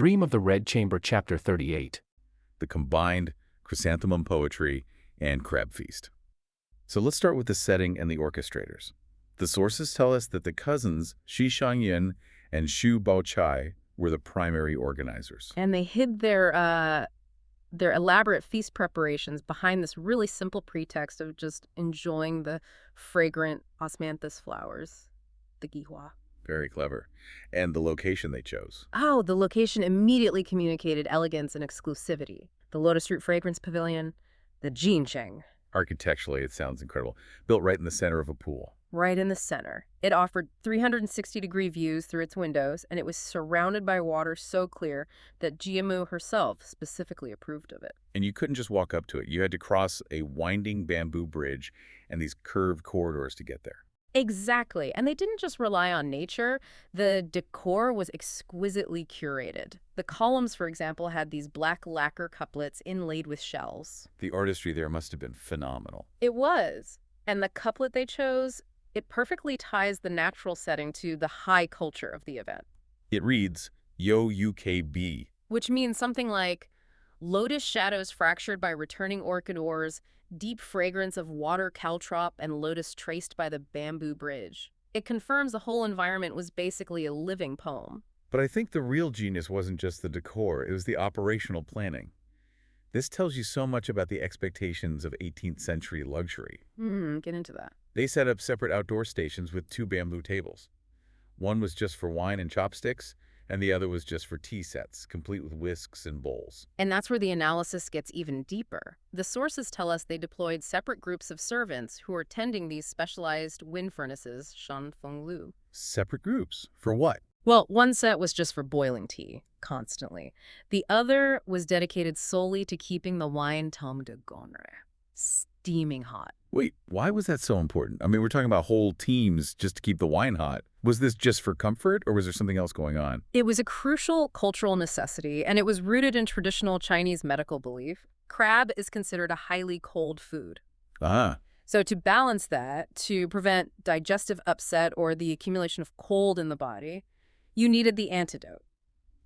Dream of the Red Chamber, Chapter 38. The combined Chrysanthemum poetry and crab feast. So let's start with the setting and the orchestrators. The sources tell us that the cousins Shi Shangyin and Xu Baochai were the primary organizers. And they hid their elaborate feast preparations behind this really simple pretext of just enjoying the fragrant osmanthus flowers, the gihua. Very clever. And the location they chose. Oh, the location immediately communicated elegance and exclusivity. The Lotus Root Fragrance Pavilion, the Jincheng. Architecturally, it sounds incredible. Built right in the center of a pool. Right in the center. It offered 360-degree views through its windows, and it was surrounded by water so clear that Jiamu herself specifically approved of it. And you couldn't just walk up to it. You had to cross a winding bamboo bridge and these curved corridors to get there. Exactly. And they didn't just rely on nature. The decor was exquisitely curated. The columns, for example, had these black lacquer couplets inlaid with shells. The artistry there must have been phenomenal. It was. And the couplet they chose, it perfectly ties the natural setting to the high culture of the event. It reads, Yo UKB. Which means something like, lotus shadows fractured by returning orchid ores, deep fragrance of water caltrop, and lotus traced by the bamboo bridge. It confirms the whole environment was basically a living poem. But I think the real genius wasn't just the decor, it was the operational planning. This tells you so much about the expectations of 18th century luxury. Get into that. They set up separate outdoor stations with 2 bamboo tables. One was just for wine and chopsticks, and the other was just for tea sets, complete with whisks and bowls. And that's where the analysis gets even deeper. The sources tell us they deployed separate groups of servants who were tending these specialized wind furnaces, shan feng lu. Separate groups? For what? Well, one set was just for boiling tea, constantly. The other was dedicated solely to keeping the wine tome de gonre, steaming hot. Wait, why was that so important? I mean, we're talking about whole teams just to keep the wine hot. Was this just for comfort, or was there something else going on? It was a crucial cultural necessity, and it was rooted in traditional Chinese medical belief. Crab is considered a highly cold food. Ah. So to balance that, to prevent digestive upset or the accumulation of cold in the body, you needed the antidote: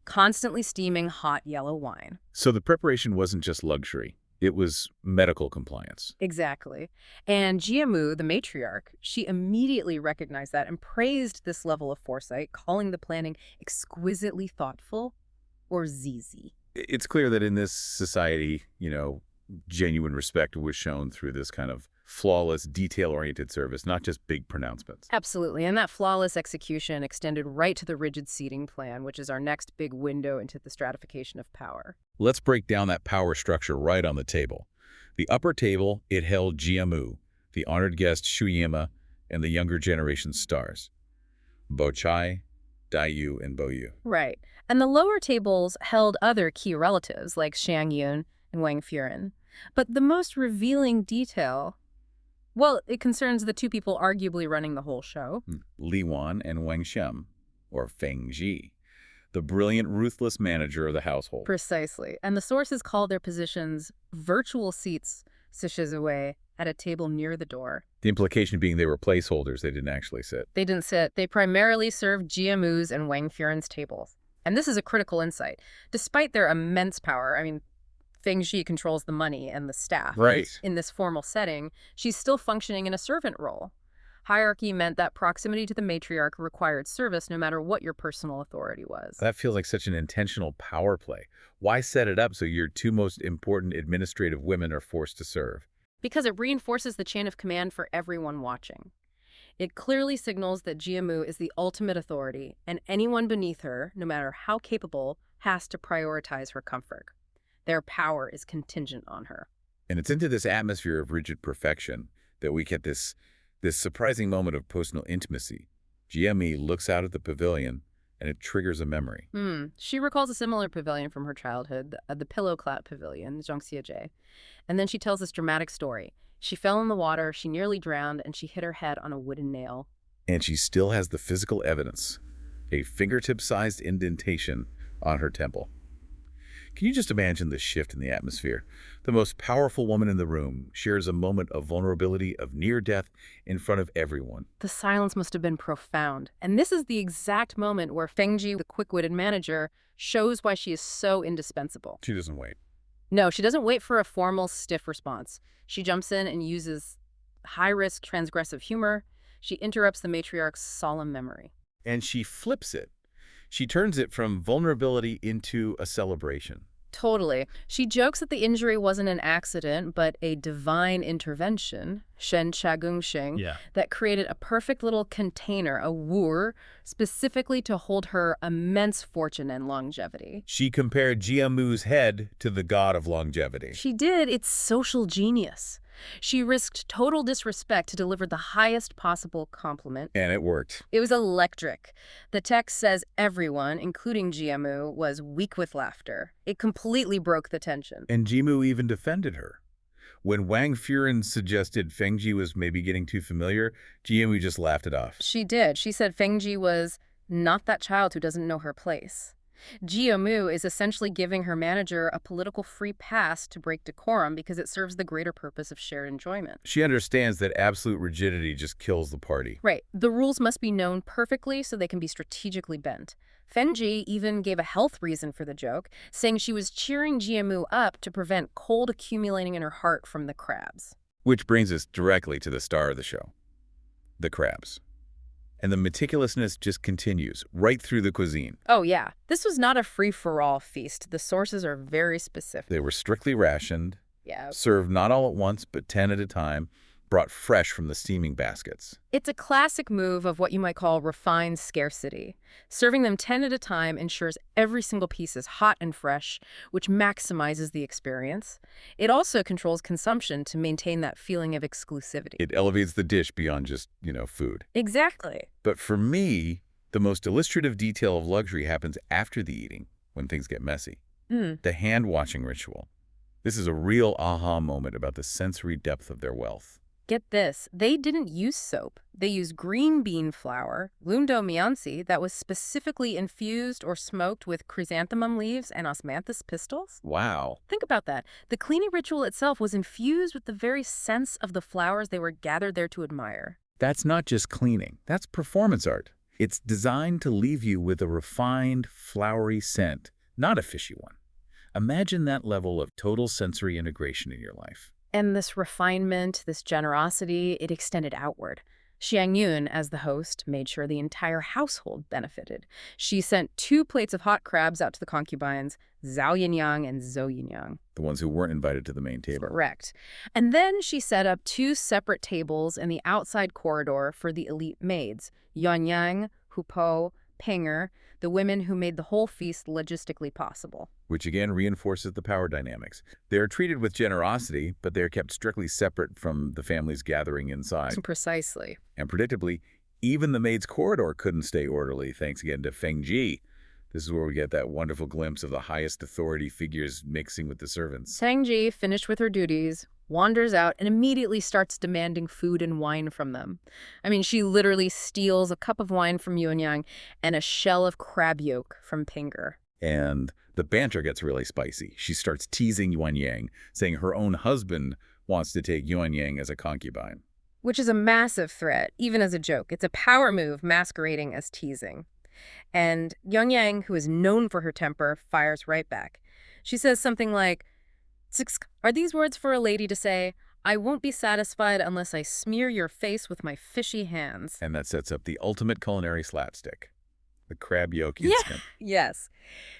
constantly steaming hot yellow wine. So the preparation wasn't just luxury. It was medical compliance. Exactly. And Jiamu, the matriarch, she immediately recognized that and praised this level of foresight, calling the planning exquisitely thoughtful, or zizi. It's clear that in this society, genuine respect was shown through this kind of flawless, detail-oriented service, not just big pronouncements. Absolutely. And that flawless execution extended right to the rigid seating plan, which is our next big window into the stratification of power. Let's break down that power structure right on the table. The upper table, it held Jiamu, the honored guest Shuyima, and the younger generation's stars, Bochai, Daiyu, and Boyu. Right. And the lower tables held other key relatives like Shang Yun and Wang Furen. But the most revealing detail, well, it concerns the 2 people arguably running the whole show. Li Wan and Wang Shem, or Feng Ji, the brilliant, ruthless manager of the household. Precisely. And the sources call their positions virtual seats, sishizuei, at a table near the door. The implication being they were placeholders, they didn't actually sit. They didn't sit. They primarily served Jiamu's and Wang Furen's tables. And this is a critical insight. Despite their immense power, Feng Ji controls the money and the staff. Right. In this formal setting, she's still functioning in a servant role. Hierarchy meant that proximity to the matriarch required service no matter what your personal authority was. That feels like such an intentional power play. Why set it up so your 2 most important administrative women are forced to serve? Because it reinforces the chain of command for everyone watching. It clearly signals that Jiamu is the ultimate authority, and anyone beneath her, no matter how capable, has to prioritize her comfort. Their power is contingent on her. And it's into this atmosphere of rigid perfection that we get this surprising moment of personal intimacy. Jiami looks out at the pavilion, and it triggers a memory. She recalls a similar pavilion from her childhood, the Pillow Clout Pavilion, Zhongxiejie. And then she tells this dramatic story. She fell in the water, she nearly drowned, and she hit her head on a wooden nail. And she still has the physical evidence, a fingertip-sized indentation on her temple. Can you just imagine the shift in the atmosphere? The most powerful woman in the room shares a moment of vulnerability, of near death, in front of everyone. The silence must have been profound. And this is the exact moment where Fengji, the quick-witted manager, shows why she is so indispensable. She doesn't wait. No, she doesn't wait for a formal, stiff response. She jumps in and uses high-risk, transgressive humor. She interrupts the matriarch's solemn memory. And she flips it. She turns it from vulnerability into a celebration. Totally. She jokes that the injury wasn't an accident, but a divine intervention, Shen Chagung Sheng, that created a perfect little container, a wur, specifically to hold her immense fortune and longevity. She compared Jiamu's head to the god of longevity. She did. It's social genius. She risked total disrespect to deliver the highest possible compliment. And it worked. It was electric. The text says everyone, including Jiamu, was weak with laughter. It completely broke the tension. And Jimu even defended her. When Wang Furen suggested Fengji was maybe getting too familiar, Jiamu just laughed it off. She did. She said Fengji was not that child who doesn't know her place. Jiamu is essentially giving her manager a political free pass to break decorum because it serves the greater purpose of shared enjoyment. She understands that absolute rigidity just kills the party. Right. The rules must be known perfectly so they can be strategically bent. Fengji even gave a health reason for the joke, saying she was cheering Jiamu up to prevent cold accumulating in her heart from the crabs. Which brings us directly to the star of the show, the crabs. And the meticulousness just continues right through the cuisine. Oh, yeah. This was not a free-for-all feast. The sources are very specific. They were strictly rationed, Yeah. served not all at once, but 10 at a time, brought fresh from the steaming baskets. It's a classic move of what you might call refined scarcity. Serving them 10 at a time ensures every single piece is hot and fresh, which maximizes the experience. It also controls consumption to maintain that feeling of exclusivity. It elevates the dish beyond just, food. Exactly. But for me, the most illustrative detail of luxury happens after the eating, when things get messy. The hand-washing ritual. This is a real aha moment about the sensory depth of their wealth. Get this, they didn't use soap. They used green bean flour, lundo miansi, that was specifically infused or smoked with chrysanthemum leaves and osmanthus pistils. Wow. Think about that. The cleaning ritual itself was infused with the very sense of the flowers they were gathered there to admire. That's not just cleaning. That's performance art. It's designed to leave you with a refined, flowery scent, not a fishy one. Imagine that level of total sensory integration in your life. And this refinement, this generosity, it extended outward. Xiang Yun, as the host, made sure the entire household benefited. She sent 2 plates of hot crabs out to the concubines, Zhao Yinyang and Zhou Yinyang. The ones who weren't invited to the main table. Correct. And then she set up 2 separate tables in the outside corridor for the elite maids, Yuanyang, Hupo, Penger, the women who made the whole feast logistically possible. Which again reinforces the power dynamics. They are treated with generosity, but they are kept strictly separate from the family's gathering inside. Precisely. And predictably, even the maid's corridor couldn't stay orderly, thanks again to Feng Ji. This is where we get that wonderful glimpse of the highest authority figures mixing with the servants. Feng Ji, finished with her duties, wanders out and immediately starts demanding food and wine from them. I mean, she literally steals a cup of wine from Yuanyang and a shell of crab yolk from Pinger. And the banter gets really spicy. She starts teasing Yuan Yang, saying her own husband wants to take Yuan Yang as a concubine. Which is a massive threat, even as a joke. It's a power move masquerading as teasing. And Yuanyang, who is known for her temper, fires right back. She says something like, "Are these words for a lady to say, I won't be satisfied unless I smear your face with my fishy hands?" And that sets up the ultimate culinary slapstick. The crab yolk incident. Yes.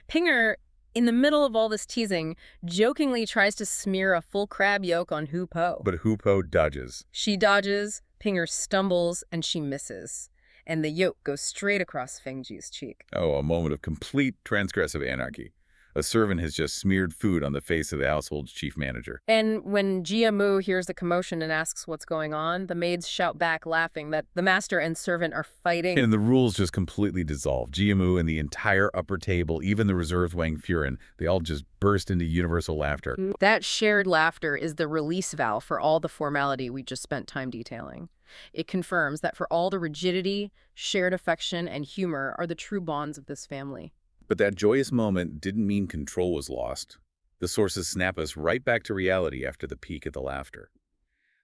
Pinger, in the middle of all this teasing, jokingly tries to smear a full crab yolk on Hupo. But Hupo dodges. She dodges, Pinger stumbles, and she misses. And the yolk goes straight across Fengji's cheek. Oh, a moment of complete transgressive anarchy. A servant has just smeared food on the face of the household's chief manager. And when Jiamu hears the commotion and asks what's going on, the maids shout back, laughing, that the master and servant are fighting. And the rules just completely dissolve. Jiamu and the entire upper table, even the reserved Wang Furen, they all just burst into universal laughter. That shared laughter is the release valve for all the formality we just spent time detailing. It confirms that for all the rigidity, shared affection, and humor are the true bonds of this family. But that joyous moment didn't mean control was lost. The sources snap us right back to reality after the peak of the laughter.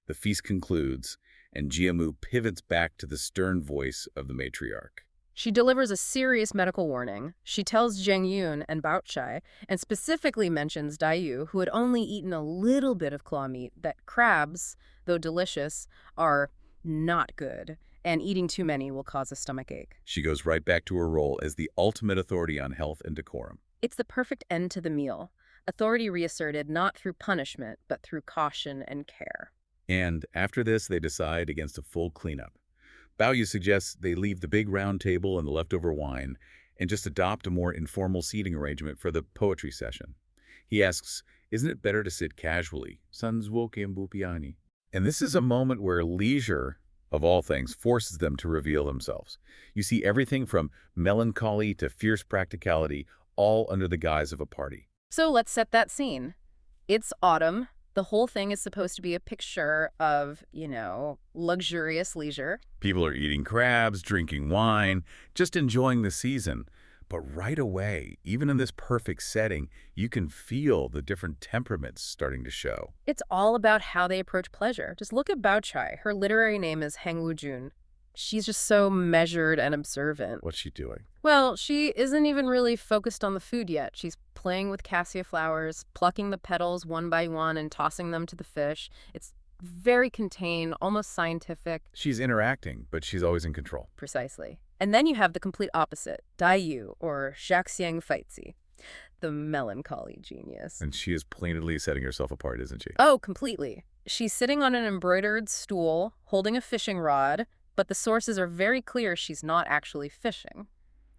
The feast concludes, and Jiamu pivots back to the stern voice of the matriarch. She delivers a serious medical warning. She tells Zheng Yun and Bao Chai, and specifically mentions Daiyu, who had only eaten a little bit of claw meat, that crabs, though delicious, are not good, and eating too many will cause a stomachache. She goes right back to her role as the ultimate authority on health and decorum. It's the perfect end to the meal. Authority reasserted not through punishment, but through caution and care. And after this, they decide against a full cleanup. Baoyu suggests they leave the big round table and the leftover wine and just adopt a more informal seating arrangement for the poetry session. He asks, isn't it better to sit casually? And this is a moment where leisure, of all things, forces them to reveal themselves. You see everything from melancholy to fierce practicality, all under the guise of a party. So let's set that scene. It's autumn. The whole thing is supposed to be a picture of, luxurious leisure. People are eating crabs, drinking wine, just enjoying the season. But right away, even in this perfect setting, you can feel the different temperaments starting to show. It's all about how they approach pleasure. Just look at Bao Chai. Her literary name is Heng Wujun. She's just so measured and observant. What's she doing? Well, she isn't even really focused on the food yet. She's playing with cassia flowers, plucking the petals one by one and tossing them to the fish. It's very contained, almost scientific. She's interacting, but she's always in control. Precisely. And then you have the complete opposite, Daiyu, or Xiaxiang Feizi, the melancholy genius. And she is plainly setting herself apart, isn't she? Oh, completely. She's sitting on an embroidered stool, holding a fishing rod, but the sources are very clear she's not actually fishing.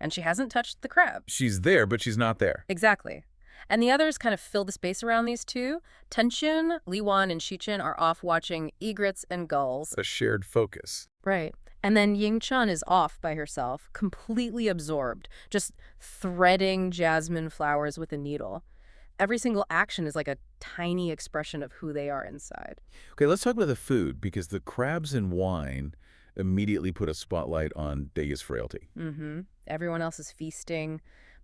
And she hasn't touched the crab. She's there, but she's not there. Exactly. And the others kind of fill the space around these two. Tenchun, Liwan, and Shichen are off watching egrets and gulls. A shared focus. Right. And then Ying Chun is off by herself, completely absorbed, just threading jasmine flowers with a needle. Every single action is like a tiny expression of who they are inside. Okay, let's talk about the food, because the crabs and wine immediately put a spotlight on Daya's frailty. Everyone else is feasting.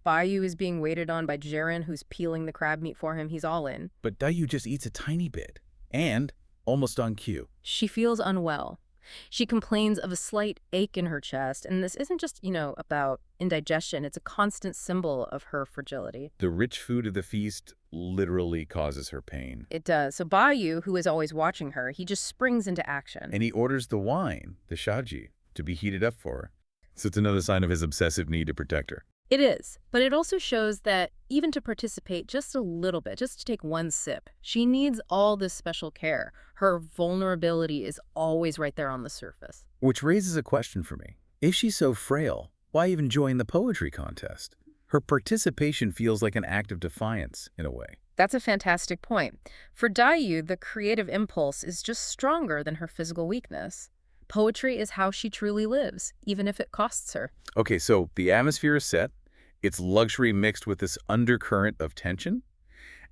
Bayu is being waited on by Jaren, who's peeling the crab meat for him. He's all in. But Dayu just eats a tiny bit, and almost on cue. She feels unwell. She complains of a slight ache in her chest, and this isn't just, about indigestion. It's a constant symbol of her fragility. The rich food of the feast literally causes her pain. It does. So Bayu, who is always watching her, he just springs into action. And he orders the wine, the shaji, to be heated up for her. So it's another sign of his obsessive need to protect her. It is, but it also shows that even to participate just a little bit, just to take one sip, she needs all this special care. Her vulnerability is always right there on the surface. Which raises a question for me. If she's so frail, why even join the poetry contest? Her participation feels like an act of defiance, in a way. That's a fantastic point. For Dayu, the creative impulse is just stronger than her physical weakness. Poetry is how she truly lives, even if it costs her. Okay, so the atmosphere is set. It's luxury mixed with this undercurrent of tension.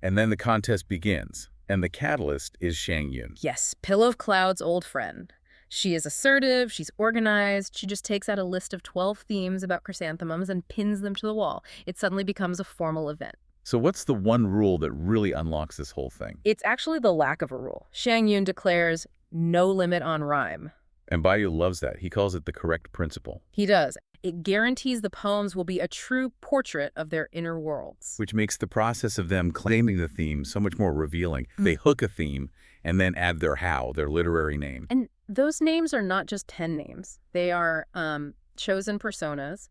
And then the contest begins. And the catalyst is Shang Yun. Yes, Pillow of Cloud's old friend. She is assertive, she's organized, she just takes out a list of 12 themes about chrysanthemums and pins them to the wall. It suddenly becomes a formal event. So what's the one rule that really unlocks this whole thing? It's actually the lack of a rule. Shang Yun declares no limit on rhyme. And Bayu loves that. He calls it the correct principle. He does. It guarantees the poems will be a true portrait of their inner worlds. Which makes the process of them claiming the theme so much more revealing. They hook a theme and then add their their literary name. And those names are not just 10 names. They are chosen personas.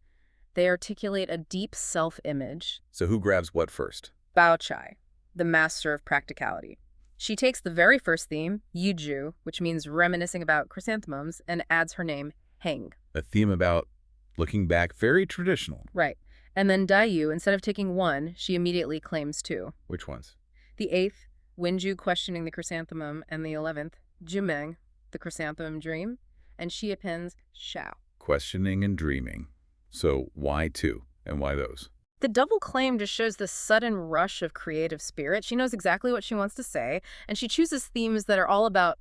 They articulate a deep self-image. So who grabs what first? Bao Chai, the master of practicality. She takes the very first theme, Yuju, which means reminiscing about chrysanthemums, and adds her name, Heng. A theme about looking back, very traditional. Right. And then Dayu, instead of taking one, she immediately claims two. Which ones? The 8th, Wenju questioning the chrysanthemum, and the 11th, Jumeng, the chrysanthemum dream, and she appends Shao. Questioning and dreaming. So why two, and why those? The double claim just shows the sudden rush of creative spirit. She knows exactly what she wants to say, and she chooses themes that are all about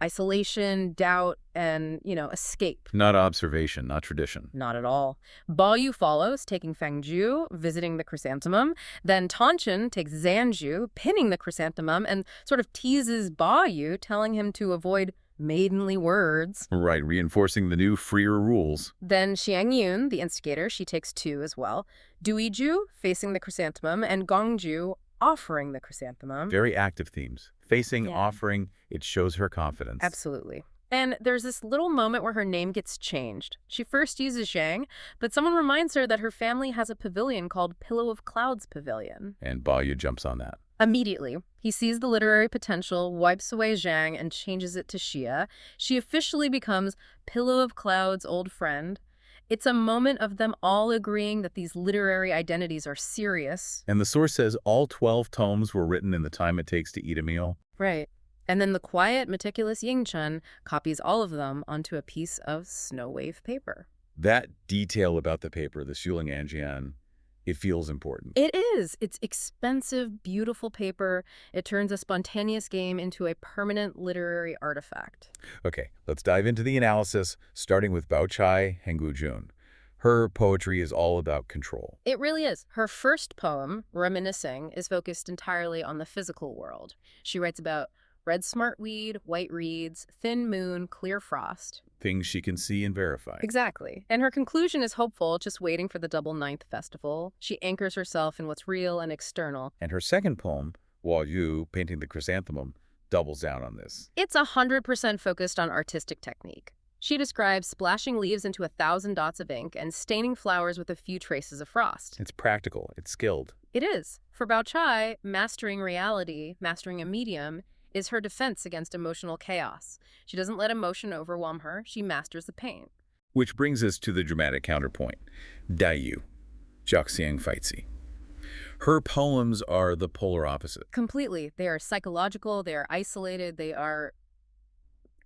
Isolation, doubt, and, escape. Not observation, not tradition. Not at all. Bao follows, taking Fangju, visiting the chrysanthemum. Then Tanchen takes Zanju, pinning the chrysanthemum, and sort of teases Bao, telling him to avoid maidenly words. Right, reinforcing the new freer rules. Then Xiangyun, the instigator, she takes two as well. Duiju, facing the chrysanthemum, and Gongju, offering the chrysanthemum. Very active themes. Facing, Yeah. offering, it shows her confidence. Absolutely. And there's this little moment where her name gets changed. She first uses Zhang, but someone reminds her that her family has a pavilion called Pillow of Clouds Pavilion. And Balya jumps on that. Immediately, he sees the literary potential, wipes away Zhang, and changes it to Xia. She officially becomes Pillow of Clouds' old friend. It's a moment of them all agreeing that these literary identities are serious. And the source says all 12 tomes were written in the time it takes to eat a meal. Right. And then the quiet, meticulous Yingchen copies all of them onto a piece of snow wave paper. That detail about the paper, the Shuling Anjian, it feels important. It is. It's expensive, beautiful paper. It turns a spontaneous game into a permanent literary artifact. Okay, let's dive into the analysis, starting with Bao Chai Hengu Jun. Her poetry is all about control. It really is. Her first poem, Reminiscing, is focused entirely on the physical world. She writes about red smartweed, white reeds, thin moon, clear frost. Things she can see and verify. Exactly. And her conclusion is hopeful, just waiting for the double ninth festival. She anchors herself in what's real and external. And her second poem, Wao Yu, Painting the Chrysanthemum, doubles down on this. It's 100% focused on artistic technique. She describes splashing leaves into 1,000 dots of ink and staining flowers with a few traces of frost. It's practical, it's skilled. It is. For Bao Chai, mastering reality, mastering a medium, is her defense against emotional chaos. She doesn't let emotion overwhelm her. She masters the pain. Which brings us to the dramatic counterpoint, Daiyu, Jiaxiang Feitzi. Her poems are the polar opposite. Completely. They are psychological, they are isolated, they are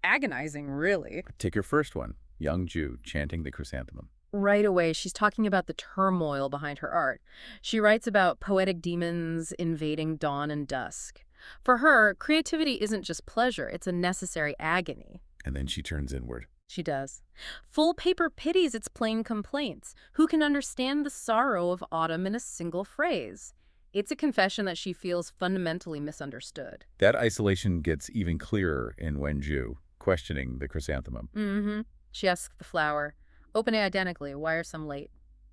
agonizing, really. Take your first one, Young Ju, Chanting the Chrysanthemum. Right away, she's talking about the turmoil behind her art. She writes about poetic demons invading dawn and dusk. For her, creativity isn't just pleasure, it's a necessary agony. And then she turns inward. She does. Full paper pities its plain complaints. Who can understand the sorrow of autumn in a single phrase? It's a confession that she feels fundamentally misunderstood. That isolation gets even clearer in Wenju, questioning the chrysanthemum. She asks the flower, opening identically, why are some late?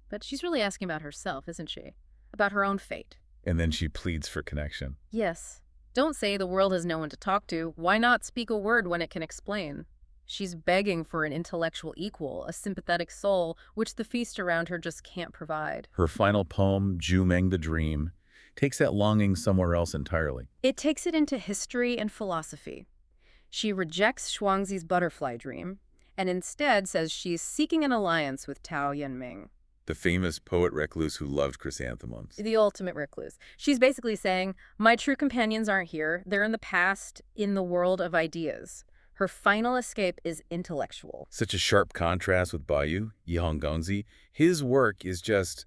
But she's really asking about herself, isn't she? About her own fate. And then she pleads for connection. Yes. Don't say the world has no one to talk to. Why not speak a word when it can explain? She's begging for an intellectual equal, a sympathetic soul, which the feast around her just can't provide. Her final poem, Jumeng the Dream, takes that longing somewhere else entirely. It takes it into history and philosophy. She rejects Shuangzi's butterfly dream, and instead says she's seeking an alliance with Tao Yanming. The famous poet recluse who loved chrysanthemums. The ultimate recluse. She's basically saying, my true companions aren't here. They're in the past, in the world of ideas. Her final escape is intellectual. Such a sharp contrast with Bayu, Yihong Gongzi. His work is just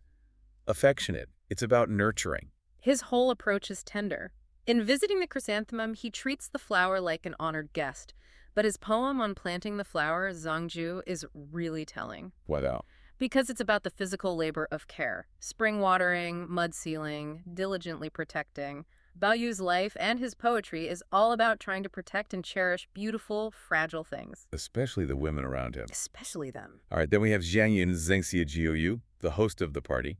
affectionate. It's about nurturing. His whole approach is tender. In visiting the chrysanthemum, he treats the flower like an honored guest. But his poem on planting the flower, Zhangju, is really telling. Wow. Because it's about the physical labor of care. Spring watering, mud sealing, diligently protecting. Baoyu's life and his poetry is all about trying to protect and cherish beautiful, fragile things. Especially the women around him. Especially them. All right, then we have Jiangyun Zhengxia Jiuyu, the host of the party.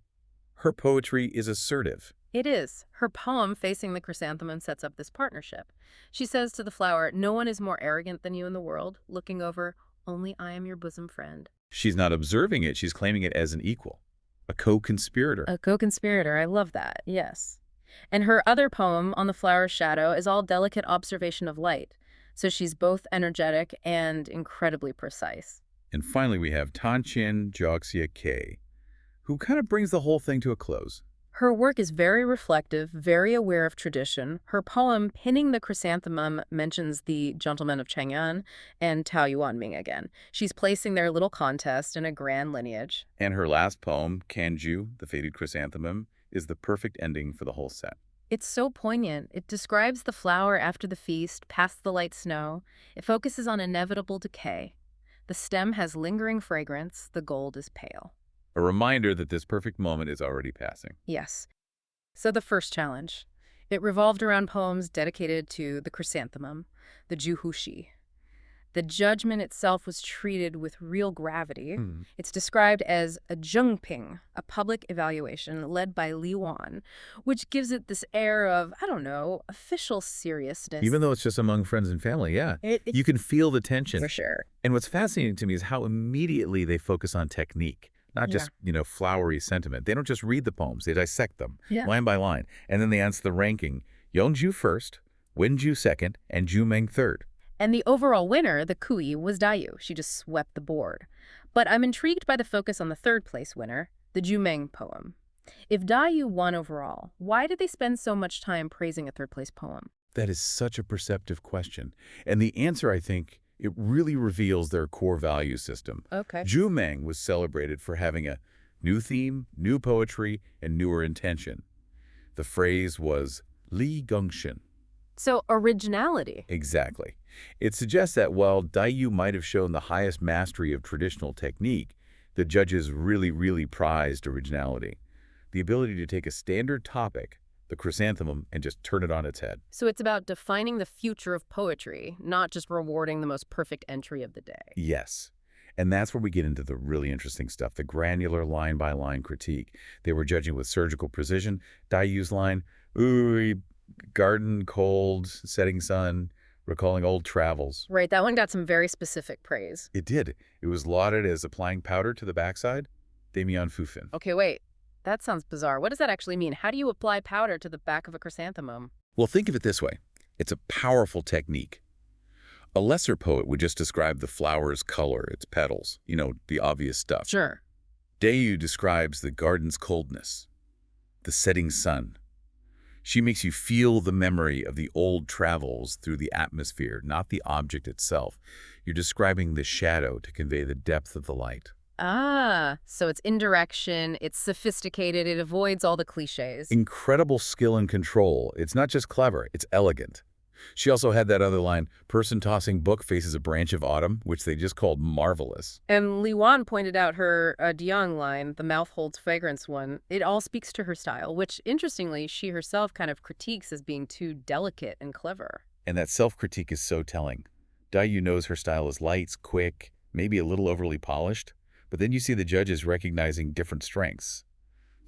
Her poetry is assertive. It is. Her poem, Facing the Chrysanthemum, sets up this partnership. She says to the flower, no one is more arrogant than you in the world, looking over, only I am your bosom friend. She's not observing it, she's claiming it as an equal, a co-conspirator. A co-conspirator, I love that, yes. And her other poem, On the Flower's Shadow, is all delicate observation of light. So she's both energetic and incredibly precise. And finally, we have Tanqian Jiaxia K, who kind of brings the whole thing to a close. Her work is very reflective, very aware of tradition. Her poem, Pinning the Chrysanthemum, mentions the gentlemen of Chang'an and Tao Yuanming again. She's placing their little contest in a grand lineage. And her last poem, Kanju, the Faded Chrysanthemum, is the perfect ending for the whole set. It's so poignant. It describes the flower after the feast, past the light snow. It focuses on inevitable decay. The stem has lingering fragrance. The gold is pale. A reminder that this perfect moment is already passing. Yes. So the first challenge. It revolved around poems dedicated to the chrysanthemum, the juhushi. The judgment itself was treated with real gravity. It's described as a zhengping, a public evaluation led by Li Wan, which gives it this air of, I don't know, official seriousness. Even though it's just among friends and family, yeah. You can feel the tension. For sure. And what's fascinating to me is how immediately they focus on technique, not just, flowery sentiment. They don't just read the poems, they dissect them, line by line. And then they answer the ranking. Yeonju first, Wenju second, and Jumeng third. And the overall winner, the Kui, was Dayu. She just swept the board. But I'm intrigued by the focus on the third place winner, the Jumeng poem. If Dayu won overall, why did they spend so much time praising a third place poem? That is such a perceptive question. And the answer, I think, it really reveals their core value system. Okay. Jumeng was celebrated for having a new theme, new poetry, and newer intention. The phrase was Li Gongxin. So originality. Exactly. It suggests that while Dayu might have shown the highest mastery of traditional technique, the judges really prized originality. The ability to take a standard topic, the chrysanthemum, and just turn it on its head. So it's about defining the future of poetry, not just rewarding the most perfect entry of the day. Yes. And that's where we get into the really interesting stuff, the granular line-by-line critique. They were judging with surgical precision. Dayu's line, ooh, garden, cold, setting sun, recalling old travels. Right, that one got some very specific praise. It did. It was lauded as applying powder to the backside. Damian Fufin. Okay, wait. That sounds bizarre. What does that actually mean? How do you apply powder to the back of a chrysanthemum? Well, think of it this way. It's a powerful technique. A lesser poet would just describe the flower's color, its petals, the obvious stuff. Sure. Dayu describes the garden's coldness, the setting sun. She makes you feel the memory of the old travels through the atmosphere, not the object itself. You're describing the shadow to convey the depth of the light. Ah, so it's indirection, it's sophisticated, it avoids all the cliches. Incredible skill and control. It's not just clever, it's elegant. She also had that other line, person tossing book faces a branch of autumn, which they just called marvelous. And Li Wan pointed out her Diang line, the mouth holds fragrance one. It all speaks to her style, which, interestingly, she herself kind of critiques as being too delicate and clever. And that self-critique is so telling. Dayu knows her style is light, quick, maybe a little overly polished, but then you see the judges recognizing different strengths.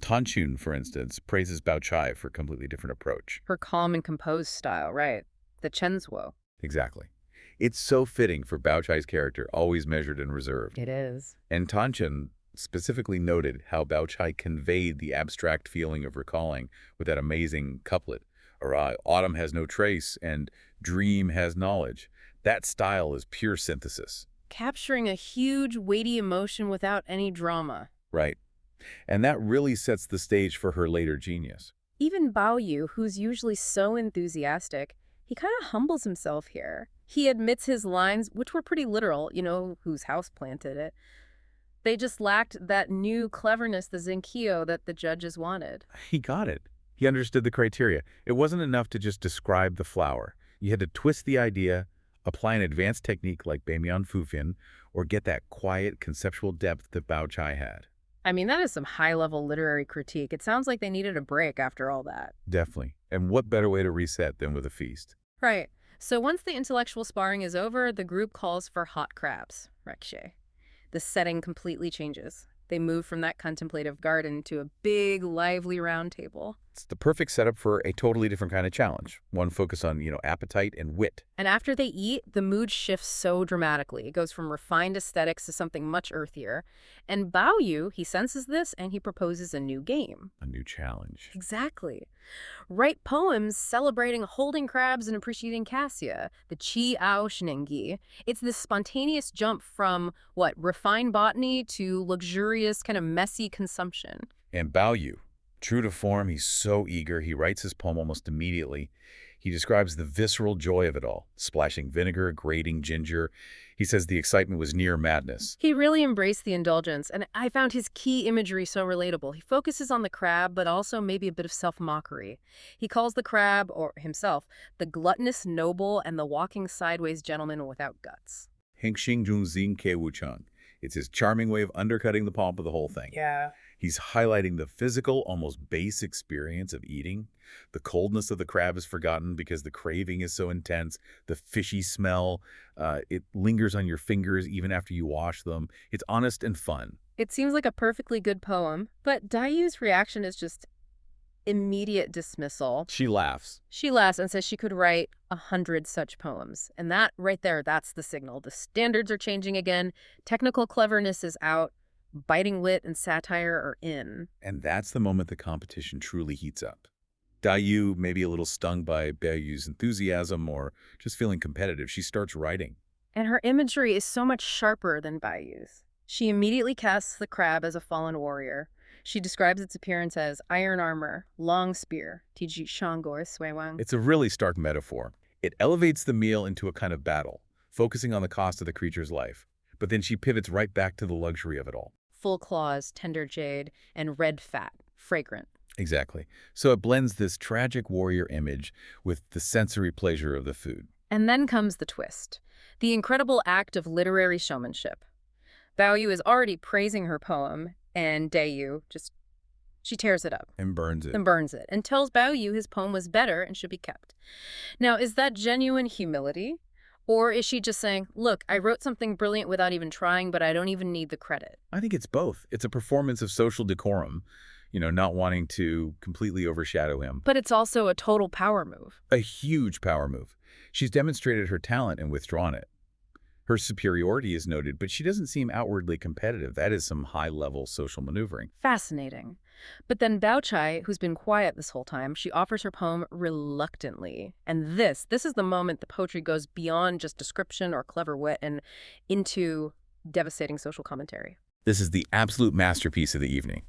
Tanchun, for instance, praises Bao Chai for a completely different approach. Her calm and composed style, right. The Chenzuo. Exactly. It's so fitting for Bao Chai's character, always measured and reserved. It is. And Tanchun specifically noted how Bao Chai conveyed the abstract feeling of recalling with that amazing couplet, or autumn has no trace and dream has knowledge. That style is pure synthesis. Capturing a huge, weighty emotion without any drama. Right. And that really sets the stage for her later genius. Even Bao Yu, who's usually so enthusiastic, he kind of humbles himself here. He admits his lines, which were pretty literal, whose house planted it. They just lacked that new cleverness, the Zenkyo that the judges wanted. He got it. He understood the criteria. It wasn't enough to just describe the flower. You had to twist the idea, apply an advanced technique like Baimian Fufin, or get that quiet, conceptual depth that Bao Chai had. I mean, that is some high-level literary critique. It sounds like they needed a break after all that. Definitely. And what better way to reset than with a feast? Right. So once the intellectual sparring is over, the group calls for hot crabs, rekshe. The setting completely changes. They move from that contemplative garden to a big, lively round table. It's the perfect setup for a totally different kind of challenge. One focused on, appetite and wit. And after they eat, the mood shifts so dramatically. It goes from refined aesthetics to something much earthier. And Bao Yu, he senses this and he proposes a new game. A new challenge. Exactly. Write poems celebrating holding crabs and appreciating cassia, the Qi Ao Shenengi. It's this spontaneous jump from, refined botany to luxurious, kind of messy consumption. And Bao Yu, true to form, he's so eager. He writes his poem almost immediately. He describes the visceral joy of it all, splashing vinegar, grating ginger. He says the excitement was near madness. He really embraced the indulgence, and I found his key imagery so relatable. He focuses on the crab, but also maybe a bit of self-mockery. He calls the crab, or himself, the gluttonous noble and the walking sideways gentleman without guts. Hengxing Junxing Ke Wucheng. It's his charming way of undercutting the pomp of the whole thing. Yeah. He's highlighting the physical, almost base experience of eating. The coldness of the crab is forgotten because the craving is so intense. The fishy smell, it lingers on your fingers even after you wash them. It's honest and fun. It seems like a perfectly good poem, but Dayu's reaction is just immediate dismissal. She laughs. She laughs and says she could write 100 such poems. And that right there, that's the signal. The standards are changing again. Technical cleverness is out. Biting wit and satire are in. And that's the moment the competition truly heats up. Dayu, maybe a little stung by Baoyu's enthusiasm or just feeling competitive, she starts writing. And her imagery is so much sharper than Baoyu's. She immediately casts the crab as a fallen warrior. She describes its appearance as iron armor, long spear, tiji shangor suiwang. It's a really stark metaphor. It elevates the meal into a kind of battle, focusing on the cost of the creature's life. But then she pivots right back to the luxury of it all. Full claws, tender jade, and red fat, fragrant. Exactly. So it blends this tragic warrior image with the sensory pleasure of the food. And then comes the twist, the incredible act of literary showmanship. Baoyu is already praising her poem, and Dayu she tears it up. And burns it. And tells Baoyu his poem was better and should be kept. Now, is that genuine humility? Or is she just saying, look, I wrote something brilliant without even trying, but I don't even need the credit? I think it's both. It's a performance of social decorum, not wanting to completely overshadow him. But it's also a total power move. A huge power move. She's demonstrated her talent and withdrawn it. Her superiority is noted, but she doesn't seem outwardly competitive. That is some high-level social maneuvering. Fascinating. But then Bao Chai, who's been quiet this whole time, she offers her poem reluctantly. And this is the moment the poetry goes beyond just description or clever wit and into devastating social commentary. This is the absolute masterpiece of the evening.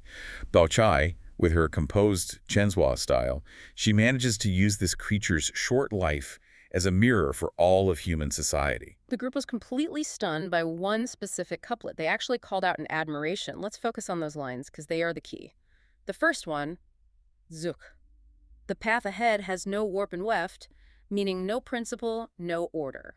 Bao Chai, with her composed Chenzhua style, she manages to use this creature's short life as a mirror for all of human society. The group was completely stunned by one specific couplet. They actually called out in admiration. Let's focus on those lines because they are the key. The first one, Zuk. The path ahead has no warp and weft, meaning no principle, no order.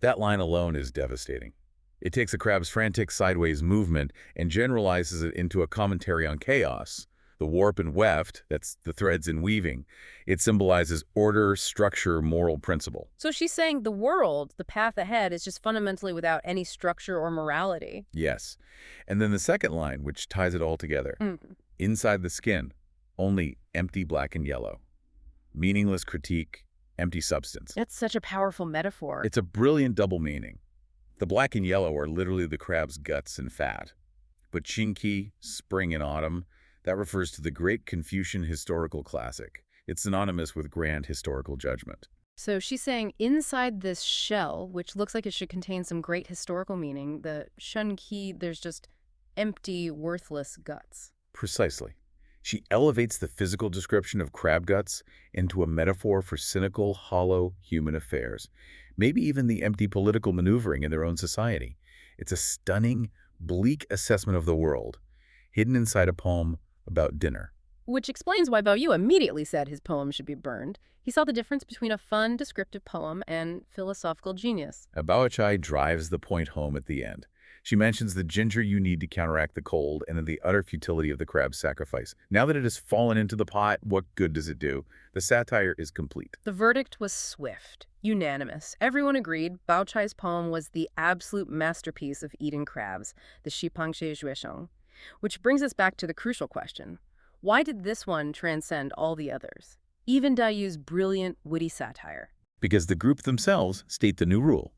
That line alone is devastating. It takes the crab's frantic sideways movement and generalizes it into a commentary on chaos. The warp and weft, that's the threads in weaving, it symbolizes order, structure, moral principle. So she's saying the world, the path ahead, is just fundamentally without any structure or morality. Yes. And then the second line, which ties it all together. Inside the skin, only empty black and yellow. Meaningless critique, empty substance. That's such a powerful metaphor. It's a brilliant double meaning. The black and yellow are literally the crab's guts and fat. But Qingqi, spring and autumn, that refers to the great Confucian historical classic. It's synonymous with grand historical judgment. So she's saying inside this shell, which looks like it should contain some great historical meaning, the shunqi, there's just empty, worthless guts. Precisely. She elevates the physical description of crab guts into a metaphor for cynical, hollow human affairs, maybe even the empty political maneuvering in their own society. It's a stunning, bleak assessment of the world, hidden inside a poem about dinner. Which explains why Bao Yu immediately said his poem should be burned. He saw the difference between a fun, descriptive poem and philosophical genius. Bao Chai drives the point home at the end. She mentions the ginger you need to counteract the cold and then the utter futility of the crab's sacrifice. Now that it has fallen into the pot, what good does it do? The satire is complete. The verdict was swift, unanimous. Everyone agreed Bao Chai's poem was the absolute masterpiece of eating crabs, the Shipangshe Juesheng. Which brings us back to the crucial question. Why did this one transcend all the others? Even Dayu's brilliant, witty satire. Because the group themselves state the new rule.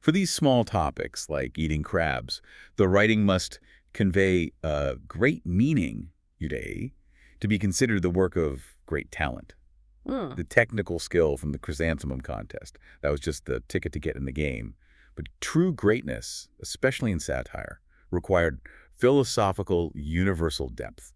For these small topics, like eating crabs, the writing must convey a great meaning, to be considered the work of great talent. The technical skill from the Chrysanthemum contest, that was just the ticket to get in the game. But true greatness, especially in satire, required philosophical, universal depth.